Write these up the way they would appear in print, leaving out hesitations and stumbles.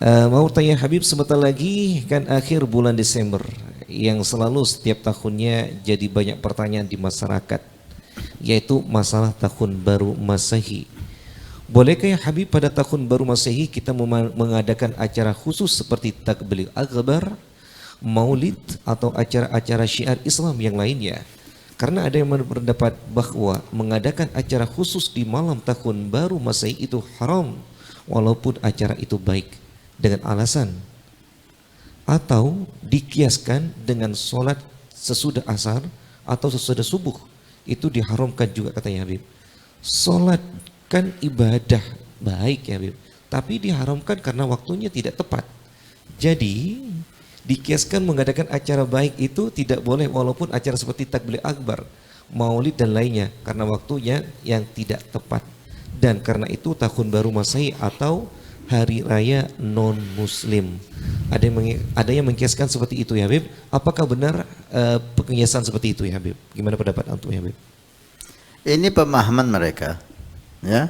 Mau tanya Habib, sebentar lagi kan akhir bulan Desember yang selalu setiap tahunnya jadi banyak pertanyaan di masyarakat, yaitu masalah tahun baru Masehi. Bolehkah ya Habib pada tahun baru Masehi kita mengadakan acara khusus seperti takbir akbar, maulid atau acara-acara syiar Islam yang lainnya? Karena ada yang berpendapat bahwa mengadakan acara khusus di malam tahun baru Masehi itu haram walaupun acara itu baik, dengan alasan atau dikiaskan dengan sholat sesudah asar atau sesudah subuh, itu diharamkan juga katanya Habib. Sholat kan ibadah baik ya Habib, tapi diharamkan karena waktunya tidak tepat. Jadi dikiaskan mengadakan acara baik itu tidak boleh walaupun acara seperti takbir akbar, maulid dan lainnya, karena waktunya yang tidak tepat. Dan karena itu tahun baru Masehi atau hari raya non muslim. Ada yang mengkiaskan seperti itu ya Habib. Apakah benar pengiasan seperti itu ya Habib? Gimana pendapat antum ya Habib? Ini pemahaman mereka, ya.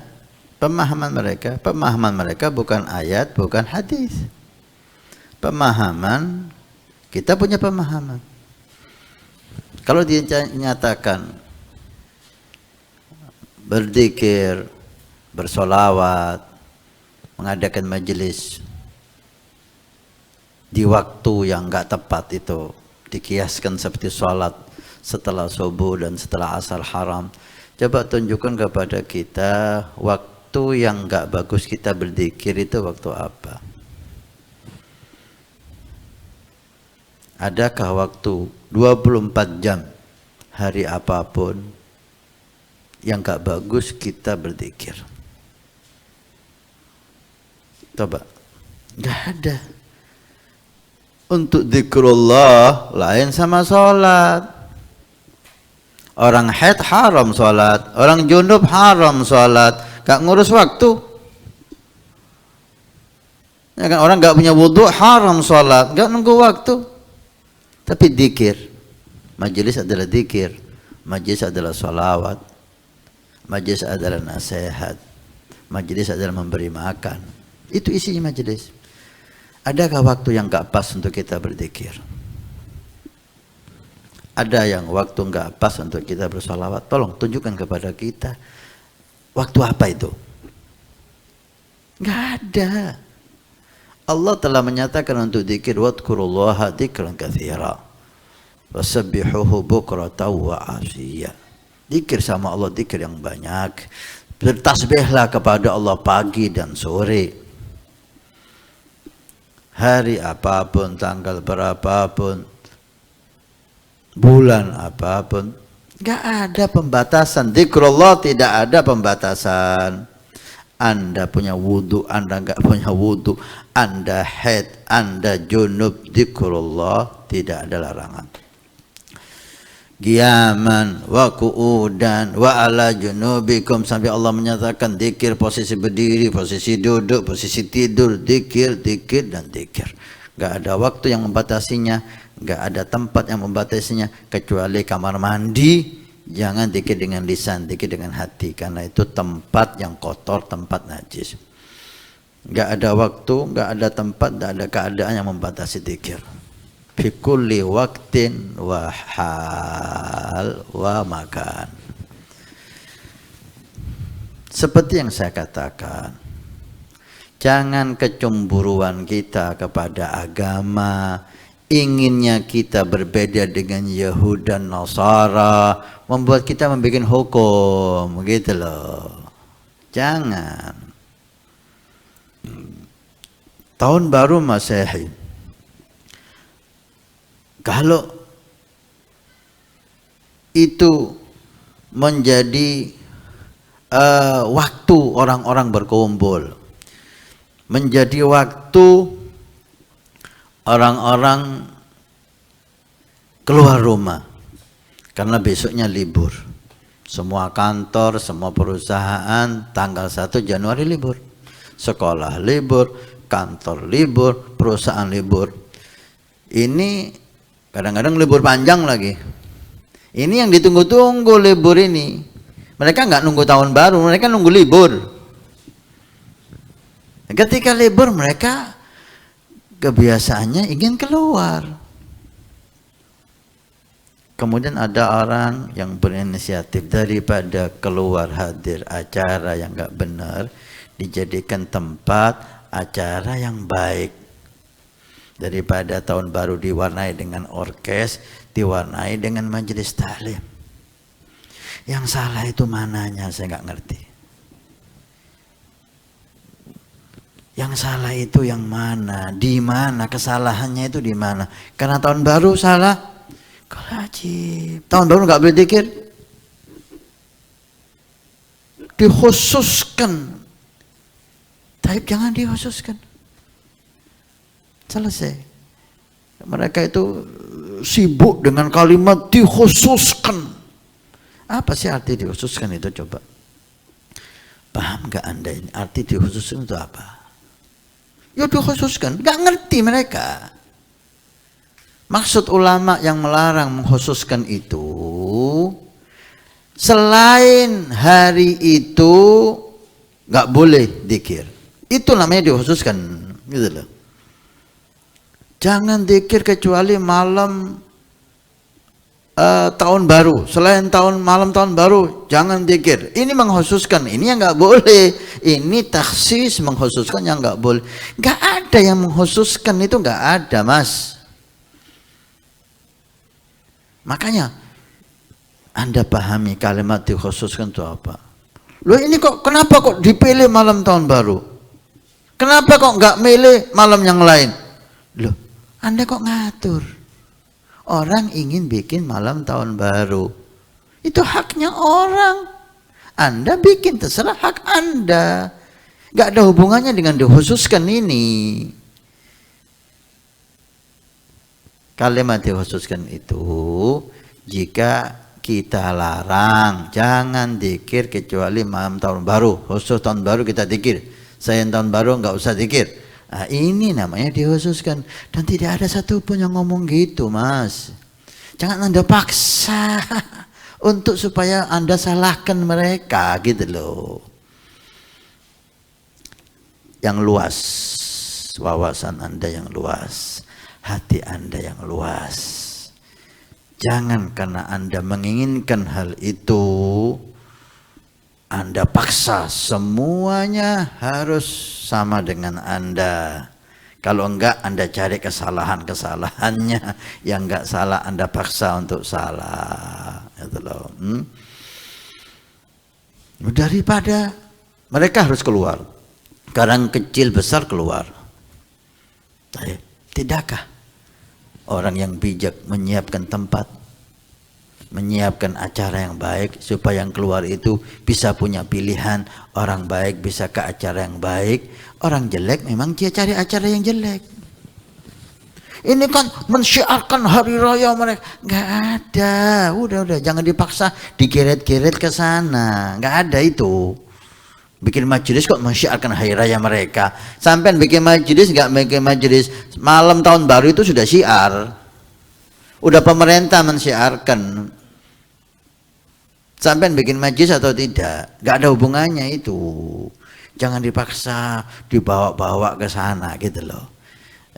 Pemahaman mereka bukan ayat, bukan hadis. Pemahaman, kita punya pemahaman. Kalau dia nyatakan berzikir, bersolawat, mengadakan majelis di waktu yang enggak tepat, itu dikiaskan seperti sholat setelah subuh dan setelah asar haram. Coba tunjukkan kepada kita waktu yang enggak bagus kita berzikir itu waktu apa? Adakah waktu 24 jam hari apapun yang enggak bagus kita berzikir? Coba, nggak ada. Untuk zikrullah lain sama sholat. Orang haid haram sholat, orang junub haram sholat, gak ngurus waktu. Ya kan, orang gak punya wudhu haram sholat, gak nunggu waktu. Tapi dzikir, majelis adalah dzikir, majelis adalah sholawat, majelis adalah nasihat, majelis adalah memberi makan. Itu isinya majelis. Adakah waktu yang gak pas untuk kita berzikir? Ada yang waktu gak pas untuk kita bersalawat? Tolong tunjukkan kepada kita waktu apa itu? Gak ada. Allah telah menyatakan untuk zikir, wadkurullaha dzikran katsira wasabbihuhu bukratan wa ashiya. Zikir sama Allah, zikir yang banyak. Bertasbihlah kepada Allah pagi dan sore. Hari apapun, tanggal berapapun, bulan apapun, gak ada pembatasan. Zikrullah tidak ada pembatasan. Anda punya wudhu, Anda gak punya wudhu, Anda haid, Anda junub, zikrullah tidak ada larangan. Qiyaman wa qu'udan wa ala junubikum, sampai Allah menyatakan zikir posisi berdiri, posisi duduk, posisi tidur, zikir, zikir dan zikir. Gak ada waktu yang membatasinya, gak ada tempat yang membatasinya, kecuali kamar mandi. Jangan zikir dengan lisan, zikir dengan hati, karena itu tempat yang kotor, tempat najis. Gak ada waktu, gak ada tempat, gak ada keadaan yang membatasi zikir. Fi kulli waqtin wa hal wa makan. Seperti yang saya katakan, jangan kecemburuan kita kepada agama, inginnya kita berbeda dengan Yahudi dan Nasara, membuat kita membuat hukum, gitu loh. Jangan. Tahun baru Masehi, kalau itu menjadi waktu orang-orang berkumpul, menjadi waktu orang-orang keluar rumah, karena besoknya libur. Semua kantor, semua perusahaan tanggal 1 Januari libur. Sekolah libur, kantor libur, perusahaan libur. Ini kadang-kadang libur panjang lagi. Ini yang ditunggu-tunggu libur ini. Mereka nggak nunggu tahun baru, mereka nunggu libur. Ketika libur mereka kebiasaannya ingin keluar. Kemudian ada orang yang berinisiatif daripada keluar hadir acara yang enggak benar, dijadikan tempat acara yang baik. Daripada tahun baru diwarnai dengan orkes, diwarnai dengan majelis taklim. Yang salah itu mananya saya enggak ngerti. Yang salah itu yang mana? Di mana kesalahannya itu di mana? Karena tahun baru salah. Kalau wajib. Tahun baru nggak boleh zikir. Dikhususkan. Tapi jangan dikhususkan. Selesai. Mereka itu sibuk dengan kalimat dikhususkan. Apa sih arti dikhususkan itu coba? Paham nggak Anda ini? Arti dikhususkan itu apa? Ya dikhususkan, nggak ngerti mereka. Maksud ulama yang melarang mengkhususkan itu, selain hari itu nggak boleh zikir. Itu namanya dikhususkan, gitu loh. Jangan zikir kecuali malam tahun baru. Selain malam tahun baru, jangan zikir. Ini mengkhususkan, ini yang nggak boleh. Ini taksis mengkhususkan yang nggak boleh. Nggak ada yang mengkhususkan itu, nggak ada, Mas. Makanya Anda pahami kalimat dikhususkan itu apa? Loh ini kok kenapa kok dipilih malam tahun baru? Kenapa kok nggak milih malam yang lain? Loh, Anda kok ngatur? Orang ingin bikin malam tahun baru. Itu haknya orang. Anda bikin, terserah hak Anda. Gak ada hubungannya dengan dikhususkan ini. Kalimat dikhususkan itu, jika kita larang, jangan zikir kecuali malam tahun baru. Khusus tahun baru kita zikir. Selain tahun baru nggak usah zikir. Nah, ini namanya dikhususkan. Dan tidak ada satupun yang ngomong gitu, Mas. Jangan Anda paksa untuk supaya Anda salahkan mereka, gitu loh. Yang luas, wawasan Anda yang luas, hati Anda yang luas. Jangan karena Anda menginginkan hal itu, Anda paksa semuanya harus sama dengan Anda. Kalau enggak, Anda cari kesalahan-kesalahannya. Yang enggak salah, Anda paksa untuk salah. Itu loh. Daripada mereka harus keluar. Karang kecil besar keluar. Tidakkah orang yang bijak menyiapkan tempat, menyiapkan acara yang baik supaya yang keluar itu bisa punya pilihan. Orang baik bisa ke acara yang baik, orang jelek memang dia cari acara yang jelek. Ini kan mensyiarkan hari raya mereka. Nggak ada, udah jangan dipaksa digeret-geret ke sana. Nggak ada itu. Bikin majelis kok mensyiarkan hari raya mereka. Sampai bikin majelis nggak bikin majelis malam tahun baru itu sudah syiar. Udah pemerintah mensyiarkan. Sampai bikin majelis atau tidak, nggak ada hubungannya itu. Jangan dipaksa dibawa-bawa ke sana gitu loh.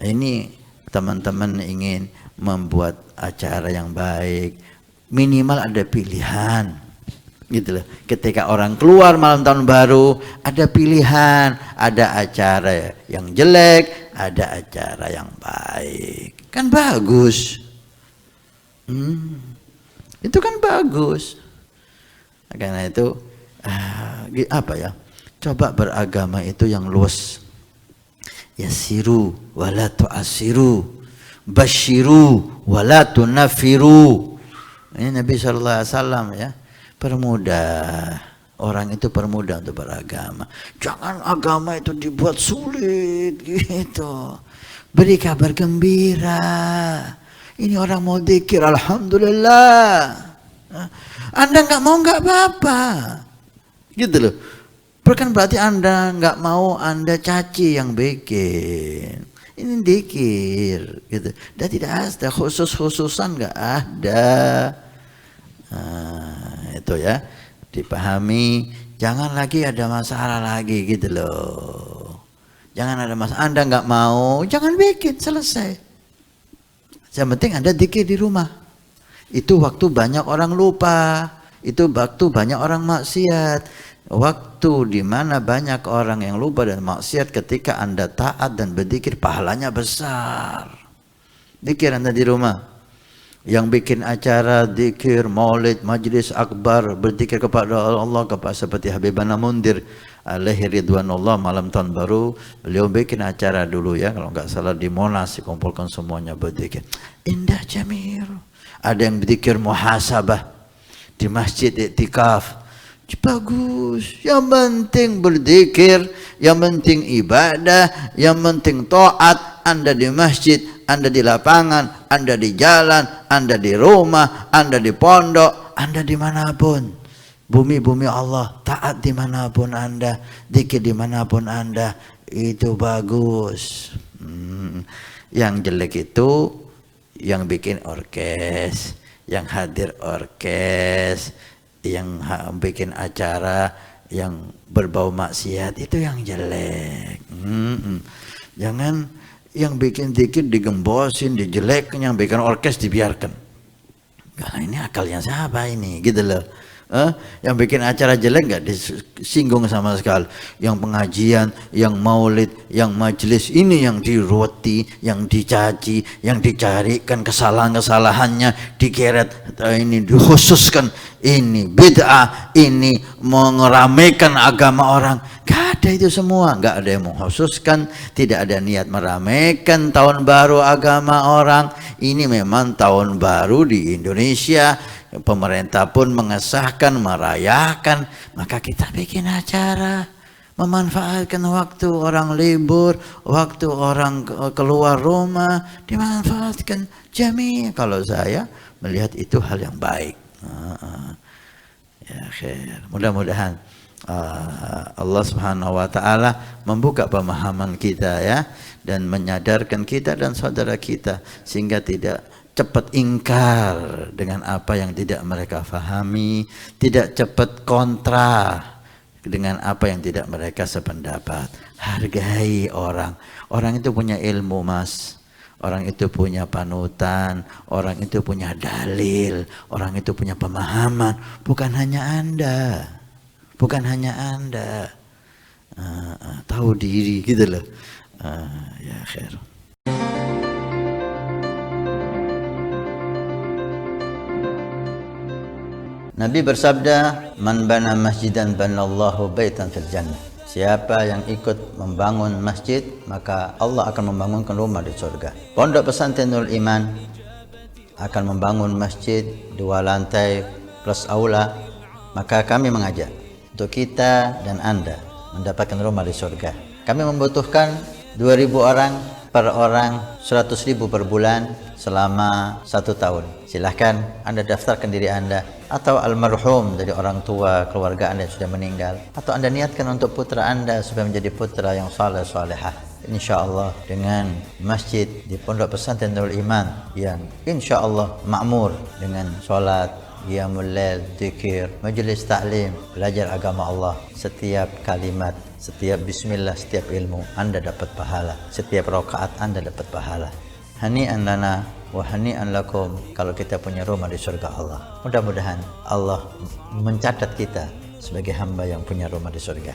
Ini teman-teman ingin membuat acara yang baik, minimal ada pilihan. Gitu loh. Ketika orang keluar malam tahun baru, ada pilihan, ada acara yang jelek, ada acara yang baik. Kan bagus. Itu kan bagus. Karena itu apa ya? Coba beragama itu yang luas. Yasiru wala tu'asiru, basyiru wala tunafiru. Ini Nabi sallallahu alaihi wasallam ya. Permudah. Orang itu permudah untuk beragama. Jangan agama itu dibuat sulit gitu. Beri kabar gembira. Ini orang mau dzikir, alhamdulillah. Anda nggak mau nggak apa-apa, gitu loh. Bukan berarti Anda nggak mau, Anda caci yang bikin. Ini dzikir, gitu. Dan tidak ada khusus-khususan, nggak ada. Nah, itu ya, dipahami. Jangan lagi ada masalah lagi, gitu loh. Jangan ada masalah. Anda nggak mau, jangan bikin, selesai. Yang penting Anda zikir di rumah. Itu waktu banyak orang lupa. Itu waktu banyak orang maksiat. Waktu di mana banyak orang yang lupa dan maksiat, ketika Anda taat dan berzikir, pahalanya besar. Zikir Anda di rumah. Yang bikin acara zikir, maulid, majlis akbar, berzikir kepada Allah, kepada seperti Habibana Mundir alaihi ridwanullah, malam tahun baru beliau bikin acara dulu ya, kalau nggak salah di Monas, dikumpulkan semuanya berzikir. Indah jamir. Ada yang berzikir muhasabah di masjid iktikaf. Bagus. Yang penting berzikir, yang penting ibadah, yang penting taat. Anda di masjid, Anda di lapangan, Anda di jalan, Anda di rumah, Anda di pondok, Anda dimanapun. Bumi-bumi Allah, taat dimanapun Anda, zikir dimanapun Anda, itu bagus. Yang jelek itu yang bikin orkes, yang hadir orkes, yang bikin acara yang berbau maksiat, itu yang jelek. Jangan yang bikin zikir digembosin, dijelekin, yang bikin orkes dibiarkan. Nah, ini akalnya siapa ini, gitu loh. Yang bikin acara jelek nggak disinggung sama sekali. Yang pengajian, yang maulid, yang majelis, ini yang diroti, yang dicaci, yang dicarikan kesalahan-kesalahannya, dikeret, ini dikhususkan, ini bid'ah, ini mengeramaikan agama orang. Gak ada itu semua, gak ada yang mengkhususkan, tidak ada niat meramaikan tahun baru agama orang. Ini memang tahun baru di Indonesia, pemerintah pun mengesahkan, merayakan, maka kita bikin acara, memanfaatkan waktu orang libur, waktu orang keluar rumah, dimanfaatkan jami. Kalau saya melihat itu hal yang baik. Ya khair. Mudah-mudahan Allah Subhanahu wa taala membuka pemahaman kita ya, dan menyadarkan kita dan saudara kita sehingga tidak cepat ingkar dengan apa yang tidak mereka fahami, tidak cepat kontra dengan apa yang tidak mereka sependapat. Hargai orang. Orang itu punya ilmu, Mas. Orang itu punya panutan, orang itu punya dalil, orang itu punya pemahaman, bukan hanya Anda. Bukan hanya Anda. Tahu diri gitu loh. Ya khair. Nabi bersabda, "Man bana masjidan banallahu baitan fil jannah." Siapa yang ikut membangun masjid, maka Allah akan membangunkan rumah di surga. Pondok Pesantren Nurul Iman akan membangun masjid 2 lantai plus aula, maka kami mengajak untuk kita dan Anda mendapatkan rumah di surga. Kami membutuhkan 2.000 orang, per orang 100.000 per bulan selama 1 tahun. Silahkan Anda daftarkan diri Anda, atau almarhum dari orang tua keluarga Anda yang sudah meninggal, atau Anda niatkan untuk putra Anda supaya menjadi putra yang saleh salehah. InsyaAllah dengan masjid di Pondok Pesantren Nurul Iman yang insyaAllah makmur dengan sholat, qiyamul lail, zikir, majlis taklim, belajar agama Allah. Setiap kalimat, setiap bismillah, setiap ilmu Anda dapat pahala. Setiap rakaat Anda dapat pahala. Hani'an lana wa hani'an lakum kalau kita punya rumah di surga Allah. Mudah-mudahan Allah mencatat kita sebagai hamba yang punya rumah di surga.